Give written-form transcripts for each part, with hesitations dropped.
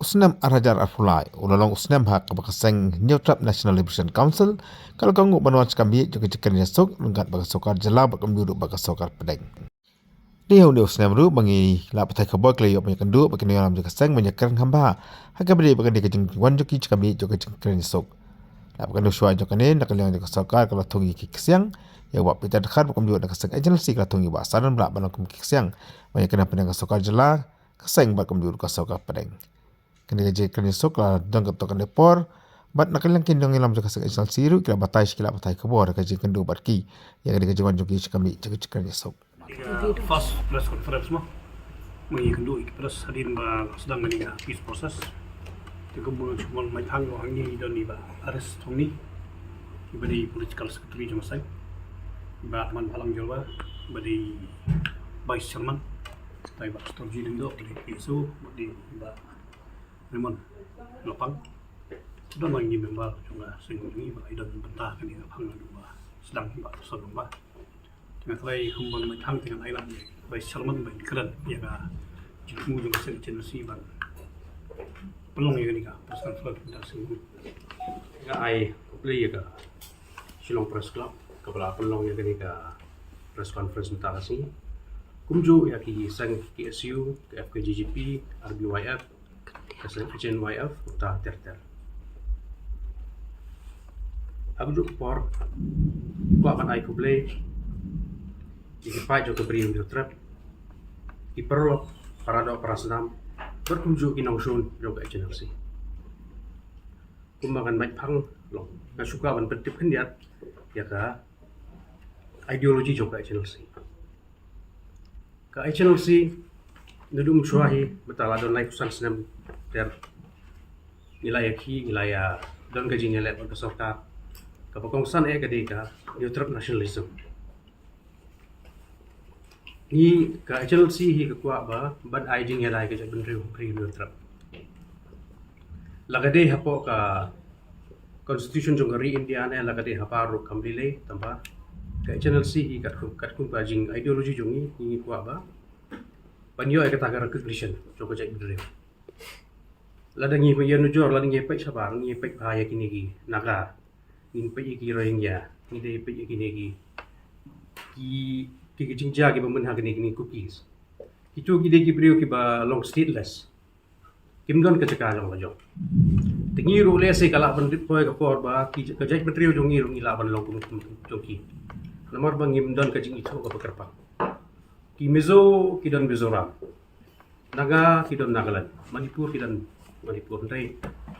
usnam arajar arfulai ulalong usnam hak bakaseng New Trap National Liberation Council kalau kangu banwan skambi juga jekan yasuk lengkat bakasokar jela bakambiru bakasokar pedeng. Dia undi usnam ru bangi la patai khabar kleyop menyakandu bakini alam jakaseng menyakan hamba hak beri bakani kejeng wan joki skambi juga jekan yasuk. La bakani shwa jokane nakaliang jakasokar kalau tungi kiksiang ya wak pita dekat bakambiru nakaseng agency kalau tungi basaran belak banang kiksiang menyakan pedeng kasokar jela kaseng bakambiru kasokar pedeng. Kini gaji kerja sok lah dan ketukan depor, bat nak kalian kini dong ilam juga sekejap siru kira batai sekila batai kebor gaji kendu barki yang gaji wan joki kami cek kerja sok. First press conference mah, mengi kendu press hadir ba sedang menikah peace process. Tiga bulan cuma main hang hangi dan iba arrest Tony, iba di political secretary cuma saya, iba Atman Palang Jawa, iba di vice chairman, iba strategi dendo di PSU, di iba memang lapang sudah mengi member juga sehingga ba idan bentah kan ini lapang dua sedang ba sedang ba dengan lagi kumpul macam dengan island by Salman by keren ya ka jimu juga sering si ban pelong ya ni ka pasal flood dah semua ya ai play ya ka Shillong Press Club kepala pelong ya ni ka press conference minta kasi kumju ya ki sang KSU FKGGP RBYF kasih HNYF utah terter. Aku juga por, aku akan aku play. Jika pak juga beri untuk trap, iperlo para dok para senam berkunjung inong sun juga HNLC. Kumbangan baik pang lo, nggak suka ban bertip hendiat, ya ka ideologi juga HNLC. Ka HNLC nudung suahi betal adon naik usan senam ter nilai ki nilai don gaji nilai berkesorka kapakongsan kadika New Trap nationalism ni ka HLC hi kakwa ba bad ai jing nilai ka jabun pri New Trap lagade hapo ka constitution jongari India ne lagade haparu kamlile tamba ka HLC hi katkum ka jing ideology jongi ni kwa ba panyo ay katagar recognition joko jai bidre ladangi payan nujor ladangi pai sabar ngi pai bahaya kini gi naga in pai gi rohingya ni dei pai kini gi ki jingja gi bamun ha kini cookies itu gi dei gi brio ki ba long stateless kimdon ka caka long lajo tingi ru le se kala ban poi ka por ba ki ka jai bidre jongi ru ila ban long kum joki nomor bang imdon ka jing itu ka pakarpa ki mezo ki don Mizoram naga ki don Nagaland Manipur ki don Manipur ndai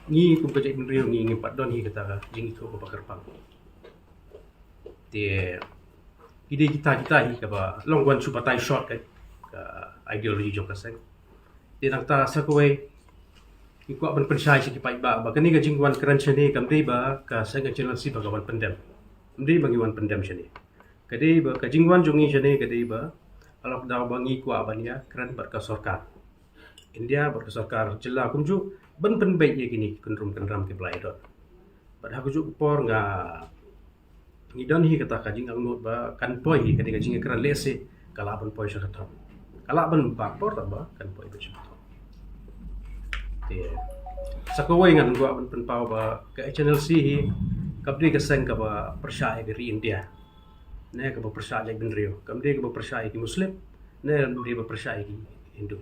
ni kum kajai bendrio ni pat don hi kata jing itu ko pakar pang te ide kita hi ka ba long wan su batai short ka ideology jok kaseng te nang ta sakwe ki ko ban pensai si ki pai ba kani ka jing wan kran chene kam dei ba ka sang channel si bagawan pendem ndei bangi wan pendem chene kadei ba ka jing wan jongi chene kadei ba alok daw bangi ku abania kran berkesorkar India berkesorkar jela kumju ben baik ye kini kendrum kendram ke belai dot bad ha kuju por nga ngidon hi kata kajing angut ba kan poi hi kadi kajing kran lese kala ban poi sa thom kala ban ba por ta ba kan poi be chim te sakawai ngan gua ban pen pau ba ka HNLC hi kapdi ka sang ka ba persya dari India ne ka ba persya jak ben rio kamdi ka ba persya ki muslim ne dia ba persya ki Hindu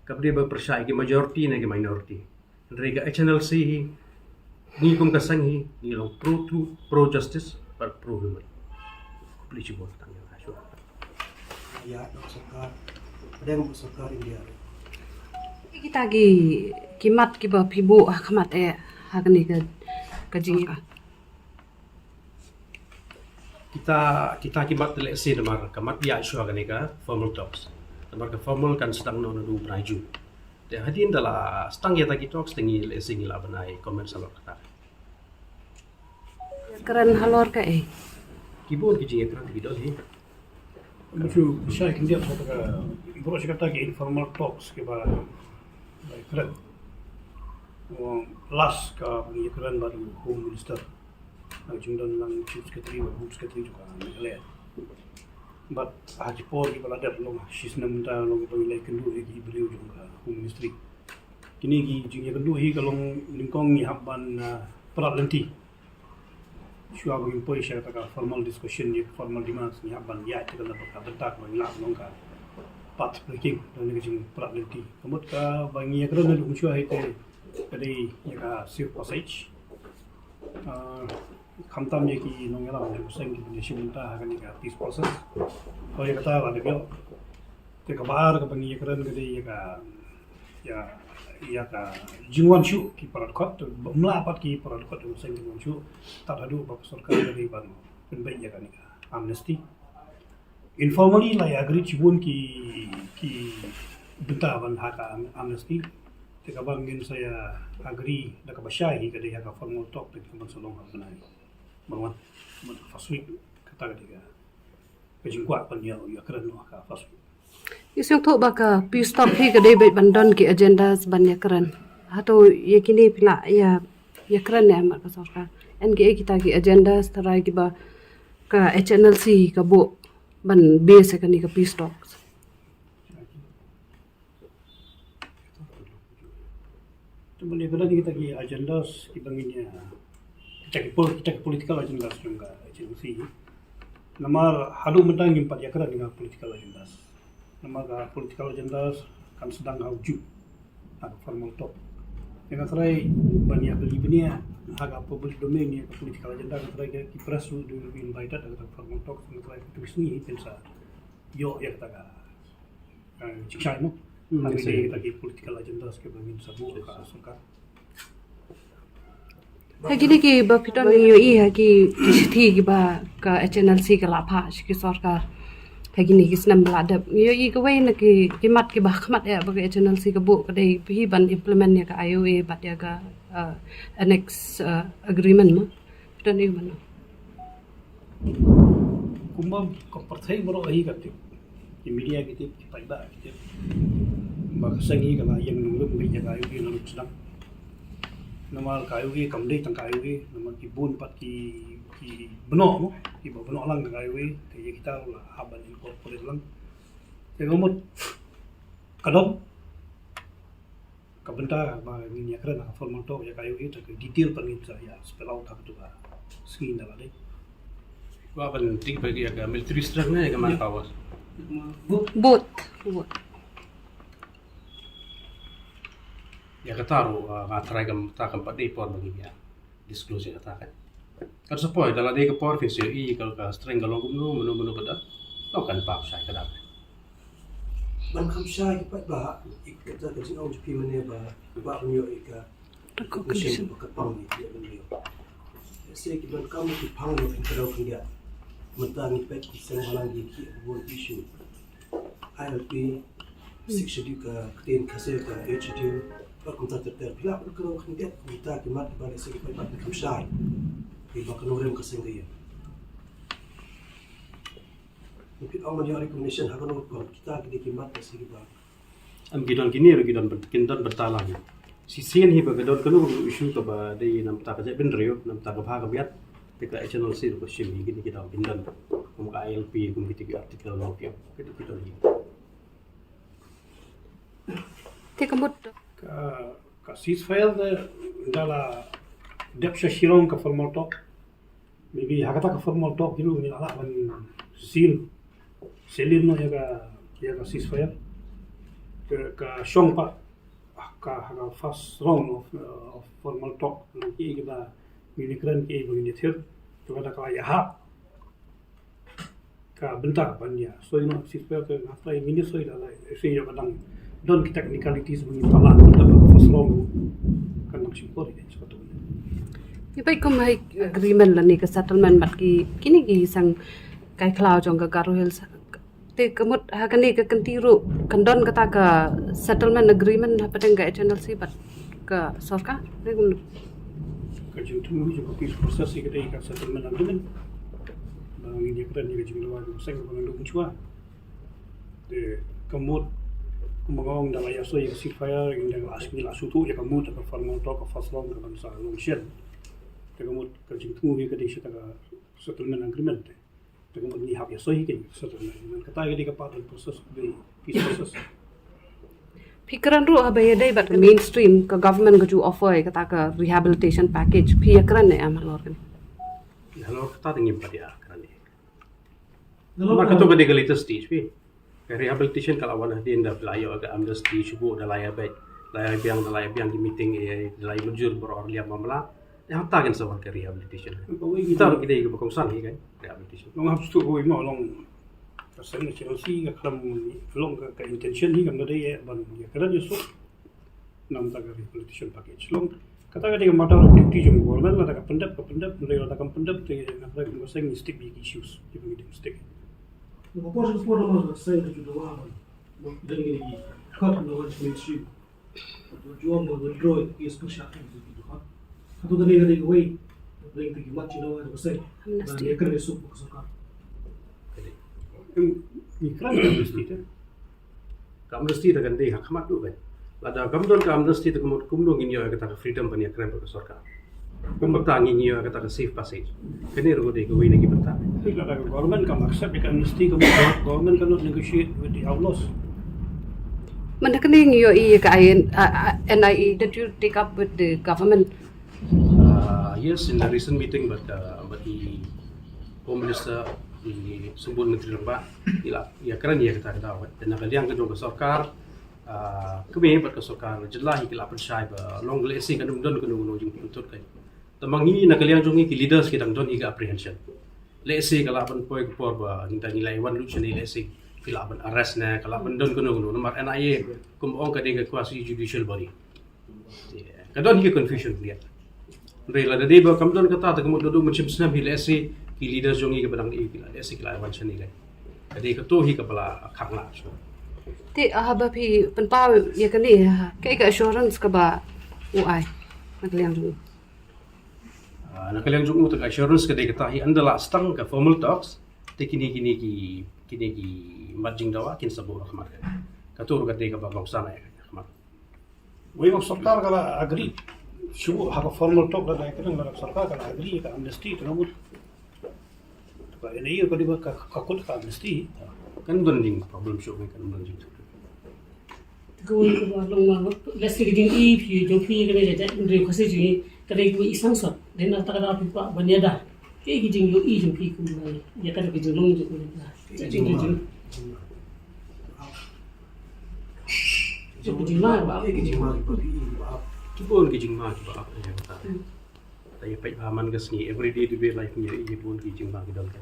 kapdi ba persya ki majority ne ki minority rega HNLC hi ni kum kasang hi ni long pro justice par pro human kupli chibot tang ya aswa ya sokar pedang sokar India kita gi kimat ki ba pibu kamat hakni ka jinga kita kimat lesi namar kamat ya aswa ka formal talks namar ka formal kan sedang no du braju de hadin dala stang ya tagi talks tingi lesi ngila banai komen salor kata keren halor ka kibon ki jinga kran bidol hi Muncul saya kendia soal ibu saya kata ke informal talks ke ba keren last ka ni keren baru home minister ang jungdan lang chief secretary wa home secretary juga le but haji por ki bala dar long sis nam ta long to ile kendu ki beliau juga home ministry kini gi jing kedua hi kalong lingkong ni habban perat lenti shua bangin poi share taka formal discussion ni formal demands ni habban ya te kala baka bentak bang la nong ka pat breaking dan ni jing perat lenti kemut ka bangi ya kran lu shua hi te kadi ya ka siu passage kamtam ye ki nong yala ni seng ni shimunta kan ni ka peace process ko ya kata la de te ka bar ka bangi ya kran kadi ya ka jingwan shu ki parat melapat ki parat kot seng jingwan shu tak ada bak sarkar dari ban penbaik ya kan amnesty informally la ya agree chibun ki benta ban haka amnesty te ka bangin saya agree da ka basyai ka dia ka formal talk te ka solong banai bangwan faswi kata dia ka jingkwat pan ya keren ka faswi Isang to baka peace talk hi kadai bait bandon ki agenda banyak keren. Atau ye kini pila ya keren ya mat pasarka. NGA kita ki agenda seterai ki ba ka HNLC ka bo ban base ka ni ka peace talks. Cuma ni kadang kita ki agenda ki banginnya kita political agenda juga HNLC. Nama halu mentang impat ya keren dengan political agenda. Nama political agenda kan sedang hauju ada formal talk dengan serai banyak beli agak public domain ni political agenda kan serai ki press will be invited ada formal talk dengan serai tulis ni pensa yo ya kata cikai mo hari kita ki political agenda ke bangin sabu ka suka Hagi ni ki ba piton yo I hagi thi ki ba ka HNLC ka lapha ki sarkar Hagi ni ki senam beladab. Yo I ka way na ki mat ki bahmat ya bagi HNLC ka bu kadai hi ban implement ya ka IOA bat ya ka annex agreement ma. Piton I mana. Kumba ko partai bro ahi kate. Di media kita paiba kita. Ba sangi kala yang nunggu ngi jaga IOA nunggu sedang. Nama IOA kamdei tang IOA nama ki bun pat ki beno mo ki beno lang ng IOA kaya kita la haban incorporate lang kaya mo kadon kabenta ba ni yakran formal to ya IOA ta detail pangin sa ya spell out ha tu ba screen dala dai Wah penting bagi agak military strength na agak manpower. Both. Ya kataru ngatrai kam takam padi por bagi ya disclose ya takan. Kan sepoi dalam dia ke por fisio I kalau ka strength kalau gumno menu pada lo kan pap sai kadang. Ban kam shay ki pat ba ikut ta jing au pi mane ba nyo ika recognition ba ka pang ni ya ben yo se ki ban kam ki pang no intro ki dia mata ni pet ki sen halang ki world issue ILP section ka ten kase ka HDU ba kum ta ter pila ko ko ki dia kita ki mat ba se ki pat kam shay ki ba ka no rem ka sen dia mungkin awal yang recognition hakan ko kita ki mat ka se ki ba Am gidon kini ro gidon bertalang. Sisian hi ba gidon kanu isu ka ba dei nam ta ka ben rio nam ta ka bha ka biat te ka HNLC ro ko shim hi gini kita bindan kum ka ILP kum kita artikel lo pio kita gidon hi. Te kamut ka ceasefire dala depsha shirong ka formal talk maybe hakata ka formal talk dulu ni ala ban selin no ya ka ceasefire ka shong pa ka first round of formal talk ki kita milikran ki begini thir to kada ka ya ha ka bentar banya so ino ceasefire ka after minute so ida so yo kadang don technicalities begini pala dapat first round kan maksud ko ini seperti ini Ibai kum hai agreement la ni ka settlement mat ki kini ki sang kai klau jong ka Garo Hills te kamut hakani ka kantiru kandon kata ka settlement agreement ha padang ga HNLC bat ka sarkar ne kum kerja tu juga peace process kita ikat settlement agreement bang ini keren ni kerja lawan saya bang lu cua de kemud kumagong dalam ya so yang ceasefire yang dalam asmi la sutu ya kemud ka formal talk ka first round ka bangsa long shell te kemud kerja tu kita ikat settlement agreement dengan ni hak ya so ini settlement agreement kata kita part of process the peace process Pikiran ru abay day but mainstream ka government ka ju offer kata ka rehabilitation package pikiran ne amalor kan. Kalau kita tinggi pada dia kerana maka tu ketika latest stage pi rehabilitation kalau awak dia dah pelayo agak amnesty cukup dah layak baik layak biang di meeting layak mujur beror liam mamla yang tak kan soal ke rehabilitation kita kita berkongsan kan rehabilitation long harus tu kau mau long pasal ni Chelsea ke kelam long ke intention ni kan ada ya ban ya kerana justru nam tak rehabilitation package long kata ketika matter of duty jom government ada pendap mulai ada pendap tu nak lagi masa ni stick big issues di begitu stick Proportions for the most say that you do one. Then you cut the ones with you. Jual mau withdraw is push up into the hot. Atau dari dari away. Dari pergi macam mana ada say. Dan dia kena sup kesukaan. ni kerana amnesty tu amnesty dah kan dia hak mat tu kan lada kamdon ka amnesty tu kumdong ini ya kata freedom pani kran per sarkar kumta ngi ya kata safe passage kene ro de ko wini ki bata bila ada government kan accept ikan amnesty ke government cannot negotiate with the outlaws Mana kening yo I ka NIE did you take up with the government? Yes, in the recent meeting, but the Home Minister di Sumber Menteri Lembak, ya kerana dia kata tahu, dan nakaliang kedua ke sarkar, kami buat ke sarkar jelah ikila percaya long lesi kan don jing tuntut kan. Tamang ini nakaliang jongi ki leaders kita don iga apprehension. Lesi kalau apan poi ke por ba hinta nilai wan lu chani lesi kila apan arrest na kalau apan don nomor NIA kumong ka dengan quasi judicial body. Kadon hi confusion dia. Rela da deba kam don kata ta kemud do macam senam hi lesi ki leaders jongi ke badang i kila lesi kila wan chani lai. Kadi ka to hi ka bala khangla. Ti ahaba pi penpau ya kani kai ka assurance ka ba UI nakaliang dulu. Nakaliang jung utak assurance kadai kata hi andala stang ka formal talks te kini ki marjing dawa kin sabo rahmat katur kadai ka babang sana ya rahmat we mau sarkar kalau agree shubu hak formal talk dah kan kalau sarkar kalau agree ka amnesty tu nomor tu ini yo kadi ka kakut ka amnesty kan bonding problem show kan bonding Going to long let's get in if you don't feel it that in the passage kadai ku isang sot then na takada pipa banyada ke gijing yo I jung pi ku ya kada gijing long jung na jing jing ma ba kibon kijing ma kiba apa ya kata tapi pai paman ke sini everyday to be life ni ye pun kijing ma kidal kan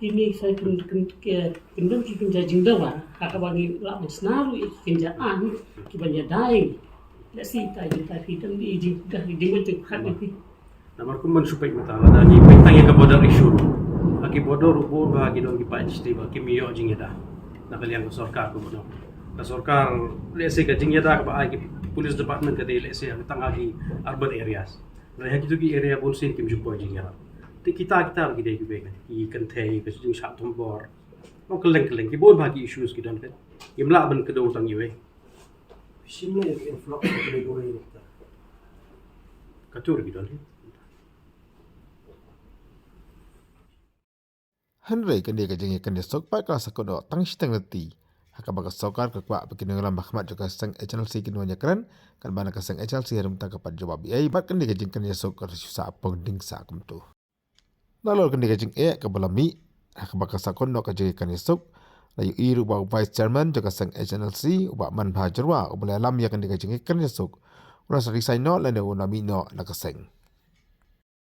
ini saya pun kendam ki pinja jingdawa hakabangi la snaru kinja an ki banya dai la si ta jing ta fitam di jing dah di betul hak ni namar kumban supaya mata ada ni pai tanya ke border issue aki border rubo ba ki don ki pa isti ba ki miyo jing yada nakaliang ke sarkar ko bono ka sarkar lese ka jing yada ba ki police department ka de lese ang tangagi urban areas na gitu ki area bon sin kim jumpo jing yada ti kita lagi deh juga kan ikan teh ke sejung satu bor mau keleng ki bon bagi issues ki don kan imla ban ke do tang yue Simla yang influx dari dua ini. katur ki don Henry kan dia kajeng kan dia sok pai kala sakodo tang sitang leti haka baga sokar ke kwa bikin ngalam bahmat juga sang HLC kin wanya keren kan bana ka sang HLC rum ta kapat jawab ai bat kan dia kajeng kan dia sok ka sa apong ding sa kum tu lalu kan dia kajeng ke balami haka baga sakondo ka jeng kan dia sok layu iru ba vice chairman juga sang HLC uba man bhajarwa ubala lam ya kan dia kajeng kan dia sok ura sa resign no la ne unami no nakaseng